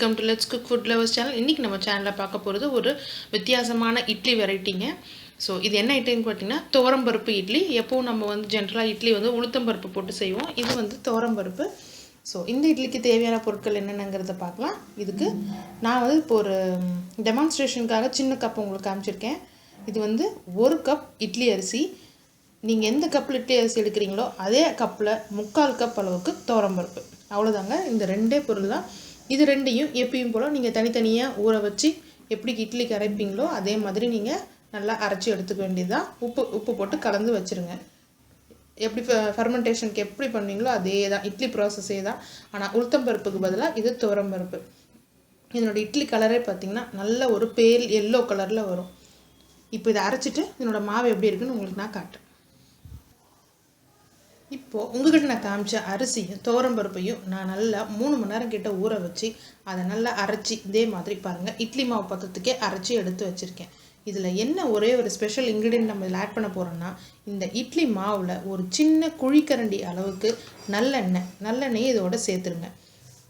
Welcome to let's cook food lovers channel. இன்றைக்கி நம்ம சேனலில் பார்க்க போகிறது ஒரு வித்தியாசமான இட்லி வெரைட்டிங்க. ஸோ இது என்ன ஐட்டம்னு பார்த்தீங்கன்னா துவரம்பருப்பு இட்லி. எப்போவும் நம்ம வந்து ஜென்ரலாக இட்லி வந்து உளுத்தம்பருப்பு போட்டு செய்வோம். இது வந்து துவரம்பருப்பு. ஸோ இந்த இட்லிக்கு தேவையான பொருட்கள் என்னென்னங்கிறத பார்க்கலாம். இதுக்கு நான் வந்து இப்போ ஒரு டெமான்ஸ்ட்ரேஷனுக்காக சின்ன கப் உங்களுக்கு காமிச்சிருக்கேன். இது வந்து 1 கப் இட்லி அரிசி. நீங்கள் எந்த கப்பில் இட்லி அரிசி எடுக்கிறீங்களோ அதே கப்பில் 3/4 கப் அளவுக்கு துவரம்பருப்பு. அவ்வளோதாங்க. இந்த ரெண்டே பொருள் தான். இது ரெண்டையும் எப்பயும் போல் நீங்கள் தனித்தனியாக ஊற வச்சு எப்படி இட்லிக்கு அரைப்பீங்களோ அதே மாதிரி நீங்கள் நல்லா அரைச்சி எடுத்துக்க வேண்டியதுதான். உப்பு போட்டு கலந்து வச்சுருங்க. எப்படி ஃபெர்மெண்டேஷனுக்கு எப்படி பண்ணுவீங்களோ அதே தான், இட்லி ப்ராசஸே தான். ஆனால் உளுத்தம்பருப்புக்கு பதிலாக இது துவரம்பருப்பு. இதனோட இட்லி கலரே பார்த்திங்கன்னா நல்ல ஒரு பேல் எல்லோ கலரில் வரும். இப்போ இதை அரைச்சிட்டு இதனோட மாவு எப்படி இருக்குன்னு உங்களுக்கு நான் காட்டுறேன். இப்போது உங்கள்கிட்ட நான் காமிச்ச அரிசியும் துவரம்பருப்பையும் நான் நல்லா 3 மணி நேரம் கிட்ட ஊற வச்சு அதை நல்லா அரைச்சி இதே மாதிரி பாருங்கள் இட்லி மாவு பக்கத்துக்கே அரைச்சி எடுத்து வச்சுருக்கேன். இதில் என்ன ஒரே ஒரு ஸ்பெஷல் இன்க்ரீடியன்ட் நம்ம இதில் ஆட் பண்ண போகிறோம்னா, இந்த இட்லி மாவில் ஒரு சின்ன குழிக்கரண்டி அளவுக்கு நல்லெண்ணெய் இதோட சேர்த்துருங்க.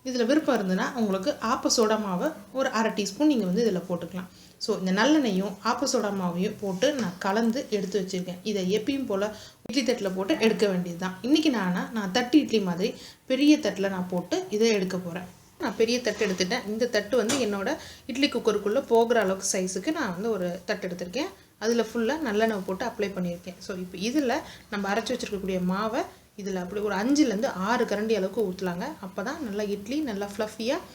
இதில் விருப்பம் இருந்ததுன்னா உங்களுக்கு ஆப்பசோடா மாவை ஒரு 1/2 டீஸ்பூன் நீங்கள் வந்து இதில் போட்டுக்கலாம். ஸோ இந்த நல்லெண்ணெயும் ஆப்பசோடா மாவையும் போட்டு நான் கலந்து எடுத்து வச்சுருக்கேன். இதை எப்பயும் போல் இட்லி தட்டில் போட்டு எடுக்க வேண்டியது தான். இன்றைக்கி நான் தட்டு இட்லி மாதிரி பெரிய தட்டில் நான் போட்டு இதை எடுக்க போகிறேன். நான் பெரிய தட்டு எடுத்துட்டேன். இந்த தட்டு வந்து என்னோடய இட்லி குக்கருக்குள்ளே போகிற அளவுக்கு சைஸுக்கு நான் வந்து ஒரு தட்டு எடுத்திருக்கேன். அதில் ஃபுல்லாக நல்லெண்ணெய் போட்டு அப்ளை பண்ணியிருக்கேன். ஸோ இப்போ இதில் நம்ம அரைச்சி வச்சுருக்கக்கூடிய மாவை இதில் அப்படி ஒரு 5லேருந்து 6 கரண்டி அளவுக்கு ஊற்றலாங்க. அப்போ தான் நல்லா இட்லி நல்லா ஃப்ளஃபியாக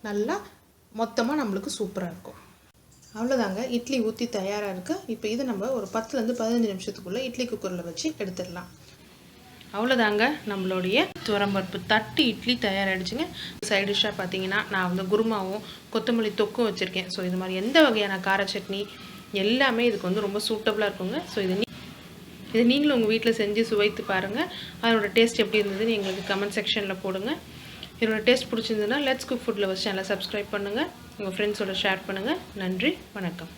நல்லா மொத்தமாக நம்மளுக்கு சூப்பராக இருக்கும். அவ்வளோதாங்க, இட்லி ஊற்றி தயாராக இருக்குது. இப்போ இது நம்ம ஒரு 10லேருந்து 15 நிமிஷத்துக்குள்ளே இட்லி குக்கரில் வச்சு எடுத்துடலாம். அவ்வளோதாங்க, நம்மளுடைய துவரம்பருப்பு தட்டு இட்லி தயாராகிடுச்சுங்க. சைட் டிஷ்ஷாக பார்த்தீங்கன்னா நான் வந்து குருமாவும் கொத்தமல்லி தொக்கும் வச்சுருக்கேன். ஸோ இது மாதிரி எந்த வகையான கார சட்னி எல்லாமே இதுக்கு வந்து ரொம்ப சூட்டபுளாக இருக்குங்க. ஸோ இதை நீங்களும் உங்கள் வீட்டில் செஞ்சு சுவைத்து பாருங்கள். அதோட டேஸ்ட் எப்படி இருந்ததுன்னு எங்களுக்கு கமெண்ட் செக்ஷனில் போடுங்க. என்னோட டேஸ்ட் பிடிச்சிருந்ததுன்னா லெட்ஸ் குக் ஃபுட் லவர்ஸ் சேனலை சப்ஸ்கிரைப் பண்ணுங்கள். உங்கள் ஃப்ரெண்ட்ஸோட ஷேர் பண்ணுங்கள். நன்றி, வணக்கம்.